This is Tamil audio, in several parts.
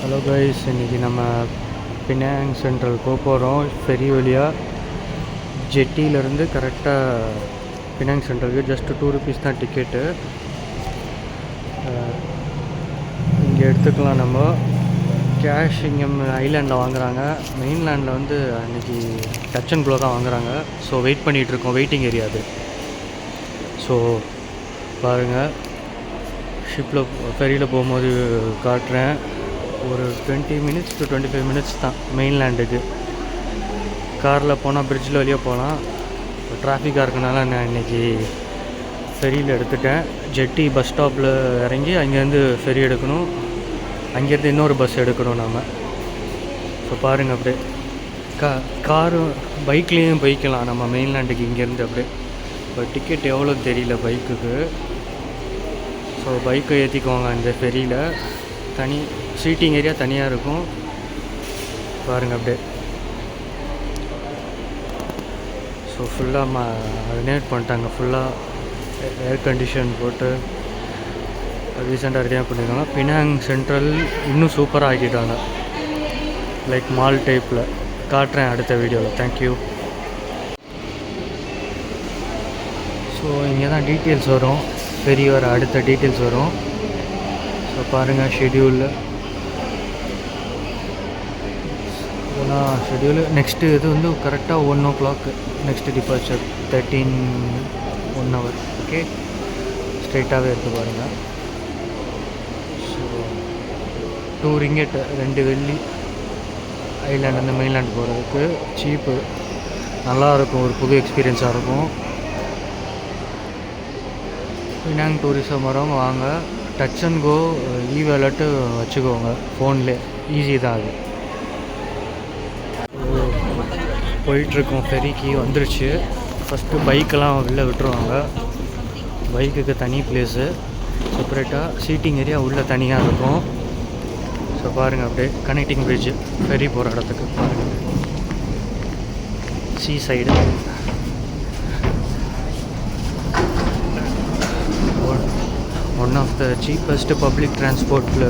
ஹலோ கைஸ், இன்றைக்கி நம்ம பினாங் சென்ட்ரல் போக போகிறோம். ஃபெரி வழியாக ஜெட்டியிலேருந்து கரெக்டாக பினாங் சென்ட்ரலுக்கு ஜஸ்ட்டு ₹2 தான் டிக்கெட்டு. இங்கே எடுத்துக்கலாம். நம்ம கேஷ் இங்கே ஐலாண்டில் வாங்குகிறாங்க. மெயின்லேண்டில் வந்து அன்றைக்கி டச் அண்ட் க்ளோ தான் வாங்குகிறாங்க. ஸோ வெயிட் பண்ணிகிட்ருக்கோம், வெயிட்டிங் ஏரியா அது. ஸோ பாருங்கள், ஷிப்பில் ஃபெரியில் போகும்போது காட்டுறேன். ஒரு 20 minutes to 25 minutes தான் மெயின்லேண்டுக்கு. காரில் போனால் பிரிட்ஜில் வழியாக போகலாம். இப்போ டிராஃபிக்காக இருக்கனால நான் இன்றைக்கி ஃபெரியில் எடுத்துட்டேன். ஜெட்டி பஸ் ஸ்டாப்பில் இறங்கி அங்கேருந்து ஃபெரி எடுக்கணும். அங்கேருந்து இன்னொரு பஸ் எடுக்கணும் நம்ம. ஸோ பாருங்கள், அப்படியே காரும் பைக்லேயும் போய்க்கலாம் நம்ம மெயின்லேண்டுக்கு இங்கேருந்து. அப்படியே இப்போ டிக்கெட் எவ்வளோ தெரியல பைக்குக்கு. ஸோ பைக்கை ஏற்றிக்குவாங்க இந்த ஃபெரியில். தனி சீட்டிங் ஏரியா தனியாக இருக்கும். பாருங்கள் அப்படியே. ஸோ ஃபுல்லாக ரெனோவேட் பண்ணிட்டாங்க. ஃபுல்லாக ஏர் கண்டிஷன் போட்டு ரீசெண்டாக ரெடியாக பண்ணியிருக்காங்க. பினாங் சென்ட்ரல் இன்னும் சூப்பராக ஆக்கிட்டாங்க, லைக் மால் டைப்பில். காட்டுறேன் அடுத்த வீடியோவில். தேங்க்யூ. ஸோ இங்கே தான் டீட்டெயில்ஸ் வரும், பெரிய வர அடுத்த டீட்டெயில்ஸ் வரும். ஸோ பாருங்கள் ஷெடியூலில். இதெல்லாம் ஷெடியூலு. நெக்ஸ்ட்டு இது வந்து கரெக்டாக 1 o'clock next departure. 1 hour. Okay, ஸ்ட்ரைட்டாகவே இருக்குது பாருங்கள். ஸோ $2 2 வெள்ளி ஐலாண்ட் அந்த மெயின்லேண்ட் போகிறதுக்கு. சீப்பு, நல்லாயிருக்கும், ஒரு புது எக்ஸ்பீரியன்ஸாக இருக்கும். பினாங் டூரிசம் வரவங்க வாங்க. டச் அண்ட் கோ வாலெட்டு வச்சுக்கோங்க ஃபோன்லேயே, ஈஸி தான் அது. போயிட்டுருக்கோம், ஃபெரிக்கு வந்துருச்சு. ஃபஸ்ட்டு பைக்கெல்லாம் உள்ளே விட்டுருவாங்க. பைக்குக்கு தனி பிளேஸு, செப்பரேட்டாக சீட்டிங் ஏரியா உள்ளே தனியாக இருக்கும். ஸோ பாருங்கள் அப்படியே கனெக்டிங் பிரிட்ஜு ஃபெரி போகிற இடத்துக்கு. பாருங்கள், sea side. One of the cheapest public டிரான்ஸ்போர்ட்டில்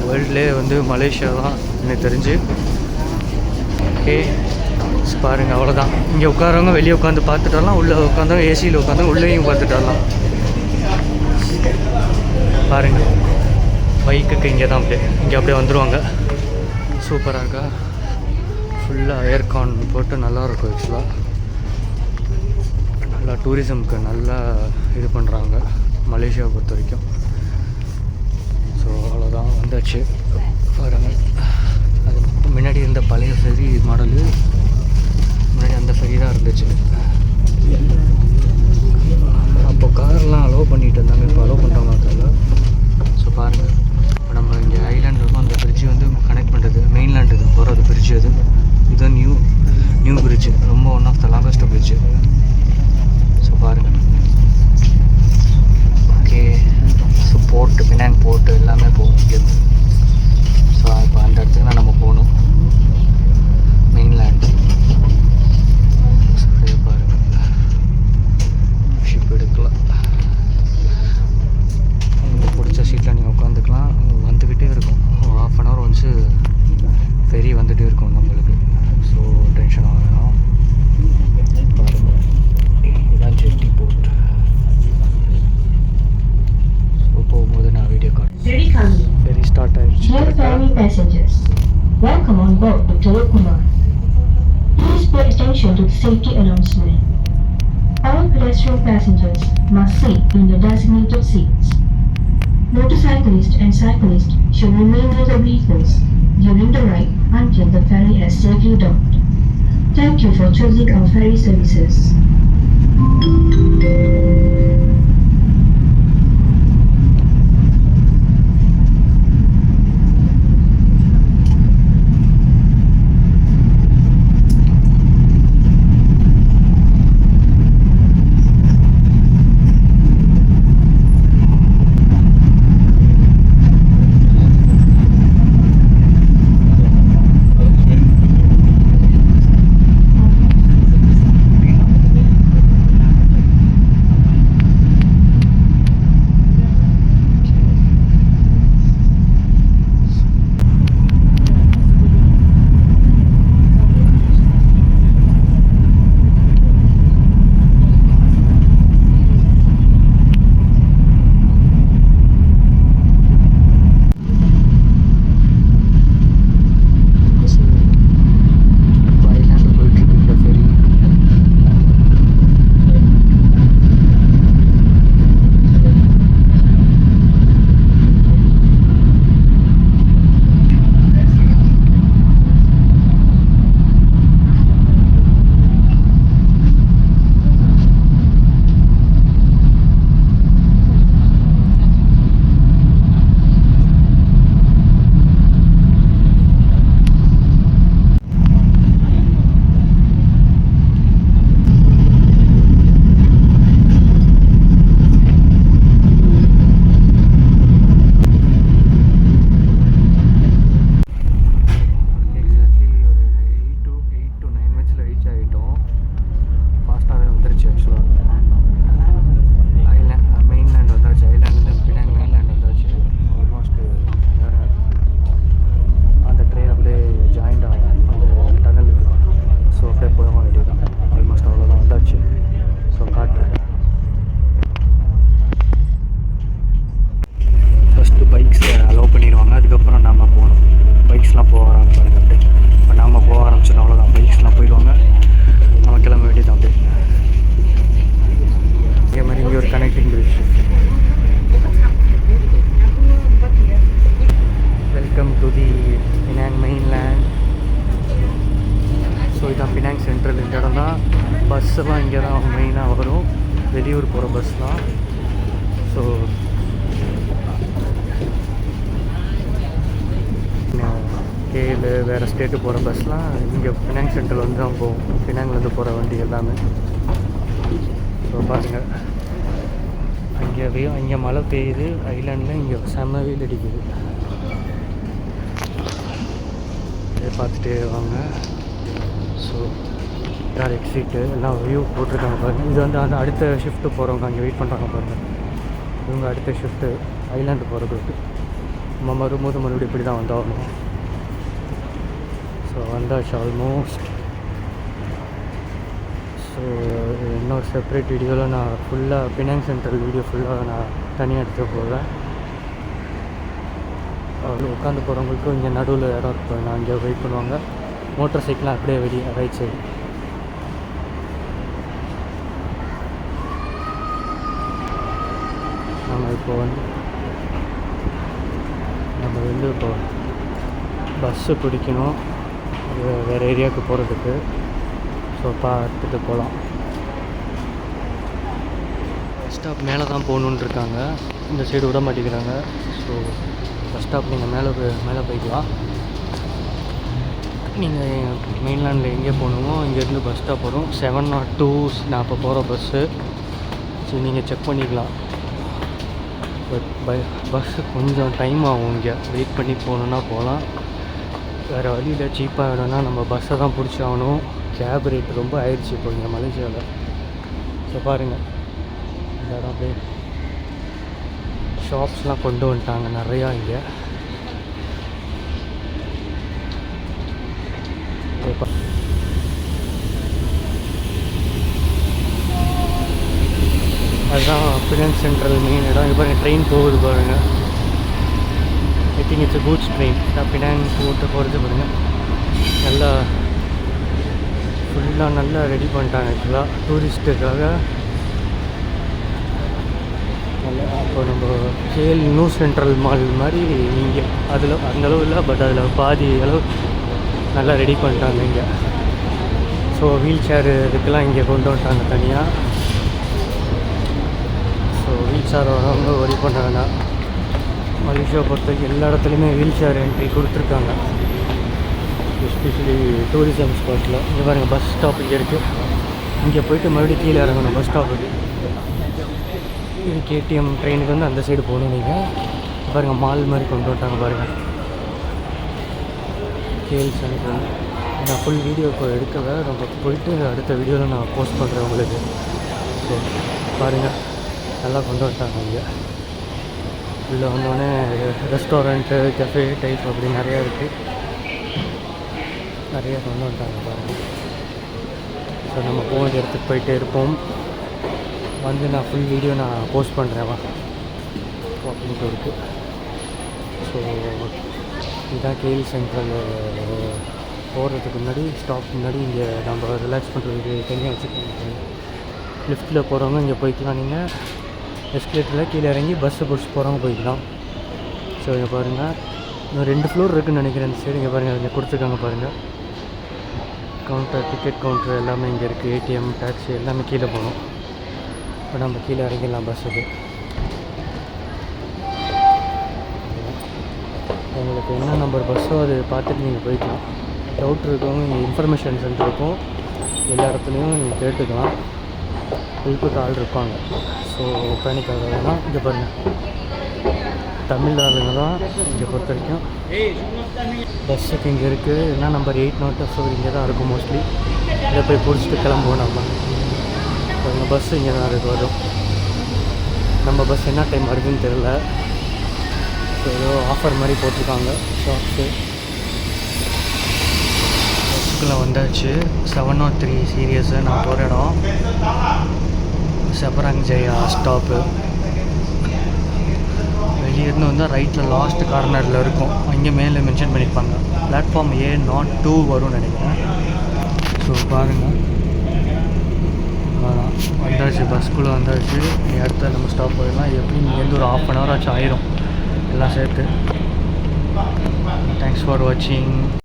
வேர்ல்ட்லேயே வந்து மலேசியா தான் எனக்கு தெரிஞ்சு. ஓகே பாருங்கள், அவ்வளோதான். இங்கே உட்காரவங்க வெளியே உட்காந்து பார்த்துட்டு வரலாம், உள்ளே உட்காந்தவங்க ஏசியில் உட்காந்தவங்க உள்ளேயும் பார்த்துட்டு வரலாம். பாருங்கள், பைக்குக்கு இங்கே தான் அப்படியே இங்கே அப்படியே வந்துடுவாங்க. சூப்பராக இருக்கா. ஃபுல்லாக ஏர்கான் போட்டு நல்லாயிருக்கும். ஆக்சுவலாக நல்லா டூரிசம்க்கு நல்லா இது பண்ணுறாங்க மலேசியாவை பொறுத்த வரைக்கும். ஸோ அவ்வளோதான், வந்தாச்சு. பாருங்கள், அது முன்னாடி இருந்த பழைய ஃபெரி மாடலு, முன்னாடி அந்த ஃபெரி தான் இருந்துச்சு. அப்போ கார்லாம் அலோவ் பண்ணிகிட்டு இருந்தாங்க, இப்போ அலோவ் பண்ணுறாங்க அதில். ஸோ பாருங்கள், இப்போ நம்ம இங்கே ஐலாண்ட் இருக்கும், அந்த பிரிட்ஜு வந்து கனெக்ட் பண்ணுறது மெயின்லேண்டுக்கு போகிறது பிரிட்ஜு. அது இதுதான் நியூ பிரிட்ஜு, ரொம்ப one of the longest bridge. So பாருங்கள். Okay, so port, Penang port எல்லாமே போகும் இங்கேருந்து. ஸோ இப்போ அந்த இடத்துக்கு தான் நம்ம போகணும், மெயின்லேண்ட். பாருங்கள், ஷிப் எடுக்கலாம். உங்களுக்கு பிடிச்ச சீட்டில் நீங்கள் உட்காந்துக்கலாம். வந்துக்கிட்டே இருக்கும், 1/2 hour ஒன்ஸு ஃபெரி வந்துகிட்டே இருக்கும் நம்மளுக்கு. ஸோ டென்ஷன் ஆகணும். பாருங்கள், இதுதான் ஜெட்டி போர்ட். போகும்போது நான் வீடியோ காட்டுறேன். ஃபெரி ஸ்டார்ட் ஆயிடுச்சு. Dear ferry passengers, welcome on board the Telok Kumar. Please pay attention to the safety announcement. All pedestrian passengers must sit in the designated seats. Motorcyclists and cyclists should remain near the vehicles during the ride until the ferry has safely docked. Thank you for choosing our ferry services. The Penang mainland. So இதான் பினாங் சென்ட்ரல். இந்த இடம் தான் பஸ்ஸெல்லாம் இங்கே தான் மெயினாக வரும், வெளியூர் போகிற பஸ்லாம். ஸோ கேலு வேறு ஸ்டேட்டு போகிற பஸ்லாம் இங்கே பினாங் சென்ட்ரல் வந்து தான் போகும், பினாங்லேருந்து போகிற வண்டி எல்லாமே. ஸோ பாருங்கள், அங்கே மழை பெய்யுது ஐலாண்டில், இங்கே செம்ம வெயில் அடிக்குது. இதை பார்த்துட்டே வாங்க. ஸோ இதான் எக்ஸிட்டு எல்லாம் வியூ போட்டிருக்காங்க பாருங்கள். இது வந்து அந்த அடுத்த ஷிஃப்ட்டு போகிறவங்க அங்கே வெயிட் பண்ணுறாங்க பாருங்கள். இவங்க அடுத்த ஷிஃப்ட்டு ஐலாண்டு போகிறதுக்கு நம்ம வரும்போது மறுபடியும் இப்படி தான் வந்தாகணும். ஸோ வந்தாச்சு ஆல்மோஸ்ட். ஸோ இன்னொரு செப்பரேட் வீடியோவில் நான் ஃபுல்லாக பினாங் சென்ட்ரல் வீடியோ ஃபுல்லாக நான் தனியாக எடுத்து போகிறேன். அவ்வளோ உட்காந்து போகிறவங்களுக்கும் இங்கே நடுவில் இடம் இருக்கும், நான் அங்கே வெயிட் பண்ணுவாங்க. மோட்டர் சைக்கிளாக அப்படியே வெளியே ரைட் சைடு. நம்ம இப்போ பஸ்ஸு பிடிக்கணும் வேறு ஏரியாவுக்கு போகிறதுக்கு. ஸோ பார்த்துட்டு போகலாம். பஸ் ஸ்டாப் மேலே தான் போகணுன்னு இருக்காங்க, இந்த சைடு விட மாட்டேங்கிறாங்க. ஸோ பஸ் ஸ்டாப் நீங்கள் மேலே போய்க்கலாம். நீங்கள் மெயின்லேண்டில் எங்கே போகணுமோ இங்கேருந்து பஸ் ஸ்டாப் வரும் 702 நான் இப்போ போகிற பஸ்ஸு. ஸோ நீங்கள் செக் பண்ணிக்கலாம். பஸ்ஸு கொஞ்சம் டைம் ஆகும், இங்கே வெயிட் பண்ணி போகணுன்னா போகலாம். வேறு வழியில் சீப்பாக வேணும்னா நம்ம பஸ்ஸை தான் பிடிச்சி ஆகணும். கேப் ரேட் ரொம்ப ஆயிடுச்சு இப்போ இங்கே மலேசியாவில். ஸோ பாருங்கள், இந்த இடம் அப்படியே ஷாப்ஸ்லாம் கொண்டு வந்துட்டாங்க நிறையா இங்கே. அதுதான் பினாங் சென்ட்ரல் மெயின் இடம். இப்போ ட்ரெயின் போகுது பாருங்கள். I think it's goods train. Penang போகிறது பாருங்கள். நல்லா ஃபுல்லாக நல்லா ரெடி பண்ணிட்டாங்க ஆக்சுவலாக டூரிஸ்ட்டுக்காக. இப்போ நம்ம கேஎல் நியூ சென்ட்ரல் மால் மாதிரி இங்கே அதில் அந்தளவு இல்லை, பட் அதில் பாதி அளவு நல்லா ரெடி பண்ணிட்டாங்க இங்கே. ஸோ வீல் சேரு இதுக்கெல்லாம் இங்கே கொண்டு வந்துட்டாங்க தனியாக. ஸோ வீல் சேர் வரவங்க ஒரி பண்ண வேணாம். மலேசியா பொறுத்தவரைக்கும் எல்லா இடத்துலையுமே வீல் சேர் என்ட்ரி கொடுத்துருக்காங்க, எஸ்பெஷலி டூரிசம் ஸ்பாட்டில். இங்கே பாருங்கள், பஸ் ஸ்டாப் இங்கே இருக்குது. இங்கே போய்ட்டு மறுபடியும் கீழே இறங்கணும் பஸ் ஸ்டாப்புக்கு. இது கேடிஎம் ட்ரெயினுக்கு வந்து அந்த சைடு போகணும். நீங்கள் பாருங்கள், மால் மாதிரி கொண்டு வந்துட்டாங்க பாருங்கள். KL central. நான் ஃபுல் வீடியோ இப்போ எடுக்கலை, நம்ம போயிட்டு அடுத்த வீடியோவில் நான் போஸ்ட் பண்ணுறேன் உங்களுக்கு. ஸோ பாருங்கள், நல்லா கொண்டு வந்துட்டாங்க இங்கே. உள்ளே வந்தோடனே ரெஸ்டாரண்ட்டு கஃபே டைப் அப்படி நிறையா இருக்குது, நிறைய கொண்டு வந்துட்டாங்க பாருங்கள். ஸோ நம்ம போக வேண்டிய இடத்துக்கு போயிட்டே இருப்போம். வந்து நான் ஃபுல் வீடியோ நான் போஸ்ட் பண்ணுறேன் வாக்கிங் டூருக்கு. ஸோ இதுதான் கேஎல் சென்ட்ரல். போகிறதுக்கு முன்னாடி ஸ்டாப் முன்னாடி இங்கே நம்ம ரிலாக்ஸ் பண்ணுறதுக்கு தனியாக வச்சுருக்கோம். லிஃப்ட்டில் போகிறவங்க இங்கே போய்க்கலாம். நீங்கள் எஸ்கலேட்டரில் கீழே இறங்கி பஸ்ஸை பிடிச்சி போகிறவங்க போய்க்கலாம். ஸோ இங்கே பாருங்கள், இன்னும் 2 ஃப்ளோர் இருக்குதுன்னு நினைக்கிறேன். சரி, இங்கே பாருங்கள், இங்கே கொடுத்துருக்காங்க பாருங்கள். கவுண்டர், டிக்கெட் கவுண்டர் எல்லாமே இங்கே இருக்குது. ஏடிஎம், டாக்ஸி எல்லாமே கீழே போகணும். இப்போ நம்ம கீழே இறங்கிடலாம் பஸ்ஸுக்கு. உங்களுக்கு என்ன நம்பர் பஸ்ஸோ அது பார்த்துட்டு நீங்கள் போய்க்கலாம். டவுட் இருக்கவங்க இங்கே இன்ஃபர்மேஷன் சென்டர் இருக்கும், எல்லா இடத்துலையும் நீங்கள் கேட்டுக்கலாம். ஹெல்ப்புக்கு ஆள் இருப்பாங்க. ஸோ பேனிக் ஆக வேணாம். இங்கே பாருங்கள், தமிழ் ஆளுங்க தான் இங்கே பொறுத்த வரைக்கும். பஸ்ஸுக்கு இங்கே இருக்குது. என்ன நம்பர் 804 இங்கே தான் இருக்கும் மோஸ்ட்லி. இதை போய் பிடிச்சிட்டு கிளம்புவோம் நம்ம. இந்த பஸ்ஸு இங்கே தான் இருக்குது வரும். நம்ம பஸ் என்ன டைம் வருதுன்னு தெரில. ஸோ ஏதோ ஆஃபர் மாதிரி போட்டிருக்காங்க ஷாப்ஸு. பஸ்ஸுக்குள்ளே வந்தாச்சு. 703 சீரியஸு நான் போகிற இடம். Seberang Jaya stop. வெளியேருந்து வந்தால் ரைட்டில் லாஸ்ட் கார்னரில் இருக்கும், அங்கே மேலே மென்ஷன் பண்ணியிருப்பாங்க. பிளாட்ஃபார்ம் A02 வரும்னு நினைக்கிறேன். ஸோ பாருங்கள், வந்தாச்சு, பஸ்க்குள்ளே வந்தாச்சு. அடுத்த நம்ம ஸ்டாப் போயிடலாம். எப்படி இங்கேருந்து ஒரு 1/2 hour ஆச்சு ஆயிரும் எல்லாம் சேர்த்து. தேங்க்ஸ் ஃபார் வாட்சிங்.